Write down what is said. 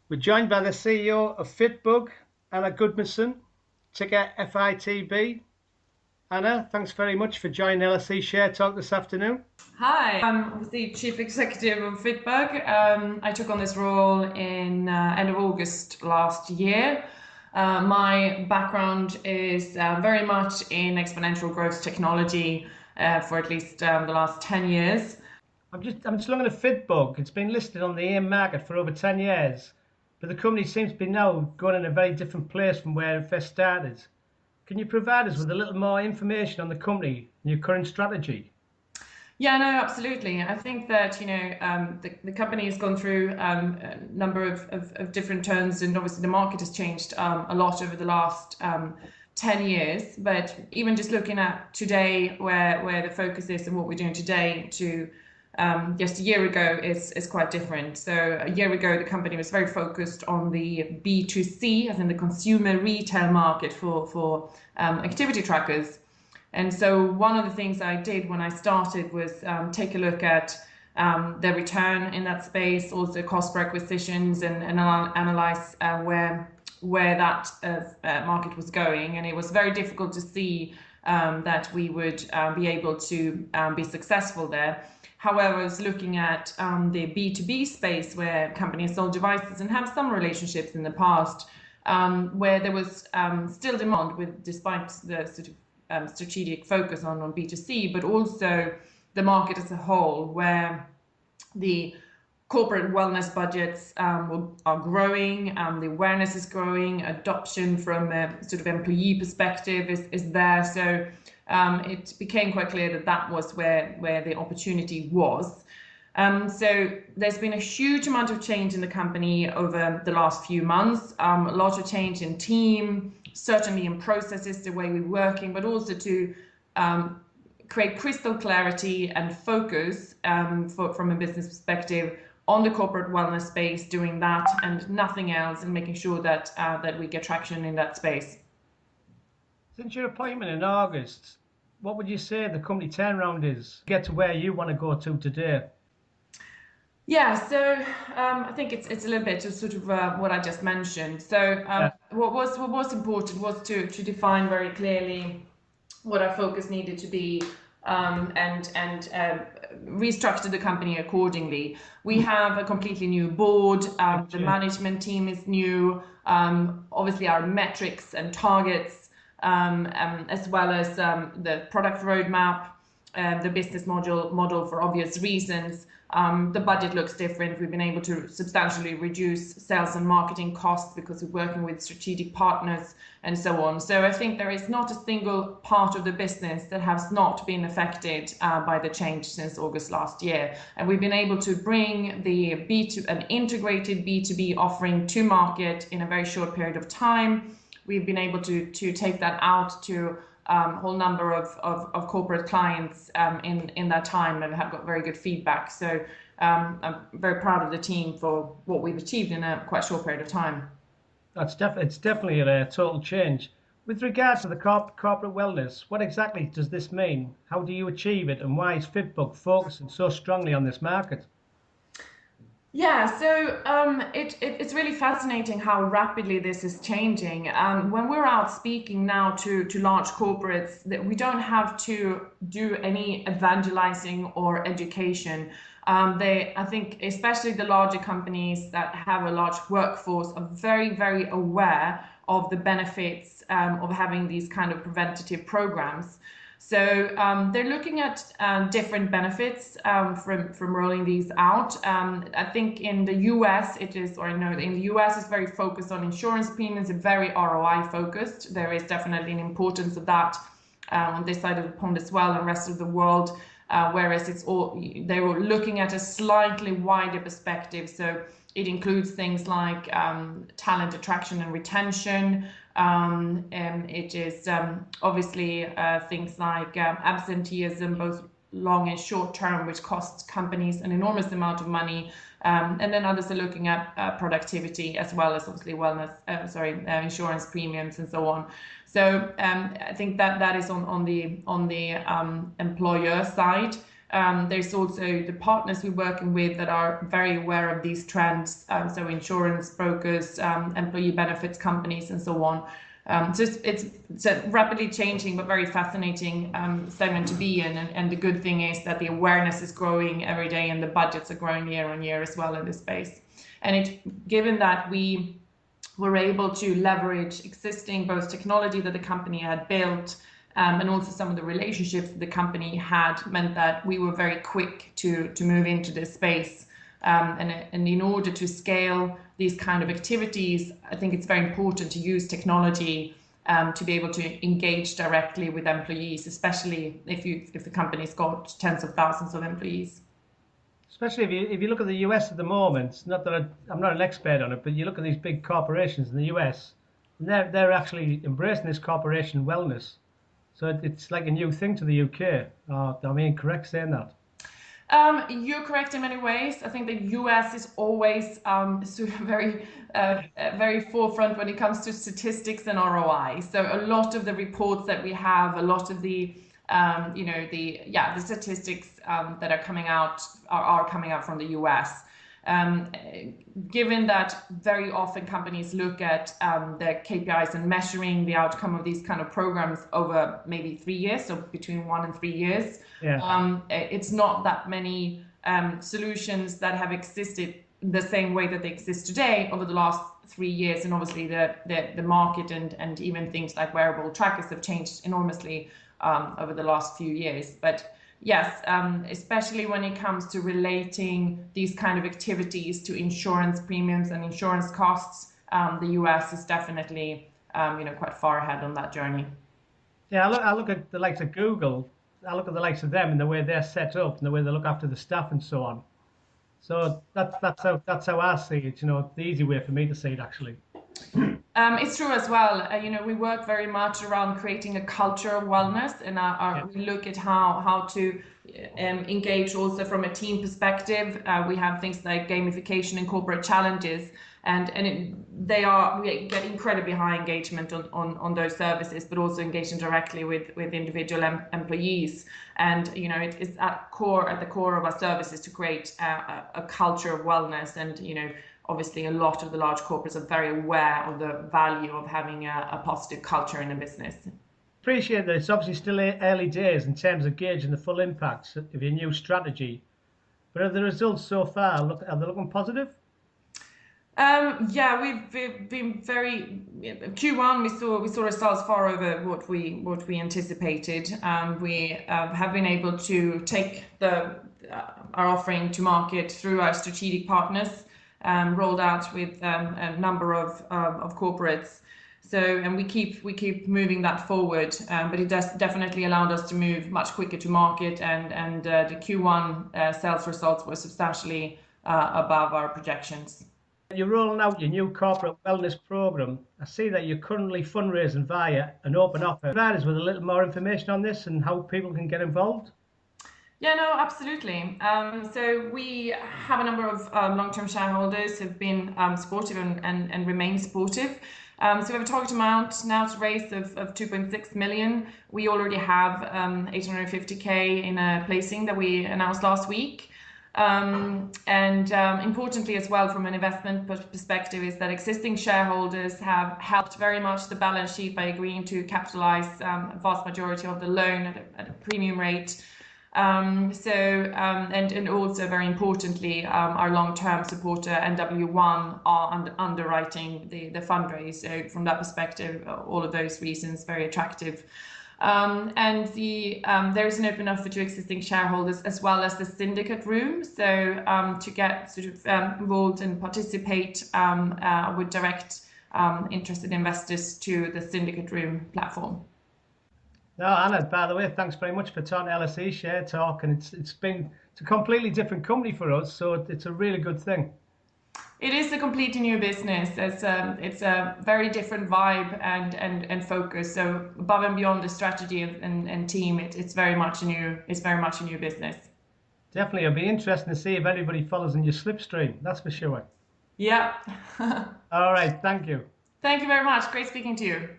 We're joined by the CEO of Fitbug, Anna Gudmundson, ticker FITB. Anna, thanks very much for joining LSE Share Talk this afternoon. Hi, I'm the Chief Executive of Fitbug. I took on this role in end of August last year. My background is very much in exponential growth technology for at least the last 10 years. I'm just looking at Fitbug. It's been listed on the AIM market for over 10 years, but the company seems to be now going in a very different place from where it first started. Can you provide us with a little more information on the company and your current strategy? Yeah, no, absolutely. I think that, the company has gone through a number of different turns, and obviously the market has changed a lot over the last 10 years. But even just looking at today, where the focus is and what we're doing today to just a year ago is quite different. So a year ago, the company was very focused on the B2C, as in the consumer retail market for activity trackers. And so one of the things I did when I started was take a look at the return in that space, also cost per acquisitions, and analyze where that market was going. And it was very difficult to see that we would be able to be successful there. However, I was looking at the B2B space, where companies sold devices and have some relationships in the past, where there was still demand, despite the sort of strategic focus on B2C, but also the market as a whole, where the corporate wellness budgets are growing, the awareness is growing, adoption from a sort of employee perspective is there. So it became quite clear that that was where the opportunity was. So there's been a huge amount of change in the company over the last few months, a lot of change in team, certainly in processes, the way we're working, but also to create crystal clarity and focus from a business perspective on the corporate wellness space, doing that and nothing else, and making sure that that we get traction in that space. Since your appointment in August, what would you say the company turnaround is to get to where you want to go to today? Yeah, so I think it's a little bit of sort of what I just mentioned. So what was important was to define very clearly what our focus needed to be, and restructure the company accordingly. We have a completely new board. The management team is new. Obviously, our metrics and targets, as well as the product roadmap, the business model for obvious reasons. The budget looks different. We've been able to substantially reduce sales and marketing costs because we're working with strategic partners and so on. So I think there is not a single part of the business that has not been affected by the change since August last year. And we've been able to bring an integrated B2B offering to market in a very short period of time. We've been able to take that out to a whole number of corporate clients in that time, and have got very good feedback. So I'm very proud of the team for what we've achieved in a quite short period of time. It's definitely a total change. With regard to the corporate wellness, what exactly does this mean? How do you achieve it, and why is Fitbug focusing so strongly on this market? Yeah, so it's really fascinating how rapidly this is changing. When we're out speaking now to large corporates, that we don't have to do any evangelizing or education. I think especially the larger companies that have a large workforce are very, very aware of the benefits of having these kind of preventative programs. So they're looking at different benefits from rolling these out. I think in the US in the US it's very focused on insurance premiums and very ROI focused. There is definitely an importance of that on this side of the pond as well, and rest of the world. Whereas they were looking at a slightly wider perspective. So it includes things like talent attraction and retention. It is obviously things like absenteeism, both long and short term, which costs companies an enormous amount of money. And then others are looking at productivity, as well as obviously insurance premiums and so on. So I think that is on the employer side. There's also the partners we're working with that are very aware of these trends, so insurance brokers, employee benefits companies, and so on. So it's a rapidly changing but very fascinating segment to be in, and the good thing is that the awareness is growing every day and the budgets are growing year on year as well in this space. And given that we were able to leverage existing both technology that the company had built and also some of the relationships the company had, meant that we were very quick to move into this space. And in order to scale these kind of activities, I think it's very important to use technology to be able to engage directly with employees, especially if the company's got tens of thousands of employees. Especially if you look at the US at the moment, not that I'm not an expert on it, but you look at these big corporations in the US, and they're actually embracing this corporation wellness. So it's like a new thing to the UK. I mean, correct saying that? You're correct in many ways. I think the US is always sort of very forefront when it comes to statistics and ROI. So a lot of the reports that we have, a lot of the the statistics that are coming out are coming out from the US. Given that very often companies look at their KPIs and measuring the outcome of these kind of programs over maybe 3 years, so between 1 and 3 years, it's not that many solutions that have existed the same way that they exist today over the last 3 years. And obviously the market and even things like wearable trackers have changed enormously over the last few years. But yes, especially when it comes to relating these kind of activities to insurance premiums and insurance costs, the US is definitely quite far ahead on that journey. Yeah, I look at the likes of Google. I look at the likes of them and the way they're set up and the way they look after the staff and so on. So that's how I see it. The easy way for me to see it actually. It's true as well. We work very much around creating a culture of wellness, and we look at how to engage also from a team perspective. We have things like gamification and corporate challenges, and we get incredibly high engagement on those services, but also engaging directly with individual employees. And it is at the core of our services to create a culture of wellness. And obviously, a lot of the large corporates are very aware of the value of having a positive culture in a business. Appreciate that it's obviously still early days in terms of gauging the full impacts of your new strategy. But are the results so far, are they looking positive? We've been very Q1. We saw results far over what we anticipated. We have been able to take our offering to market through our strategic partners, rolled out with a number of corporates. And we keep moving that forward, but it does definitely allowed us to move much quicker to market, and the Q1 sales results were substantially above our projections. You're rolling out your new corporate wellness program. I see that you're currently fundraising via an open offer. Provide us with a little more information on this and how people can get involved. Yeah, no, absolutely. So we have a number of long-term shareholders who've been supportive and remain supportive. So we have a target amount now to raise of 2.6 million. We already have 850K in a placing that we announced last week. And importantly as well from an investment perspective is that existing shareholders have helped very much the balance sheet by agreeing to capitalize a vast majority of the loan at a premium rate. And also very importantly, our long-term supporter NW1 are underwriting the fundraise. So from that perspective, all of those reasons very attractive. There is an open offer to existing shareholders as well as the syndicate room. So to get sort of involved and participate, I would direct interested investors to the syndicate room platform. No, Anna, by the way, thanks very much for talking LSE Share Talk, and it's a completely different company for us, so it's a really good thing. It is a completely new business. It's a very different vibe and focus. So above and beyond the strategy and team, it's very much a new business. Definitely, it'll be interesting to see if anybody follows in your slipstream. That's for sure. Yeah. All right, thank you. Thank you very much. Great speaking to you.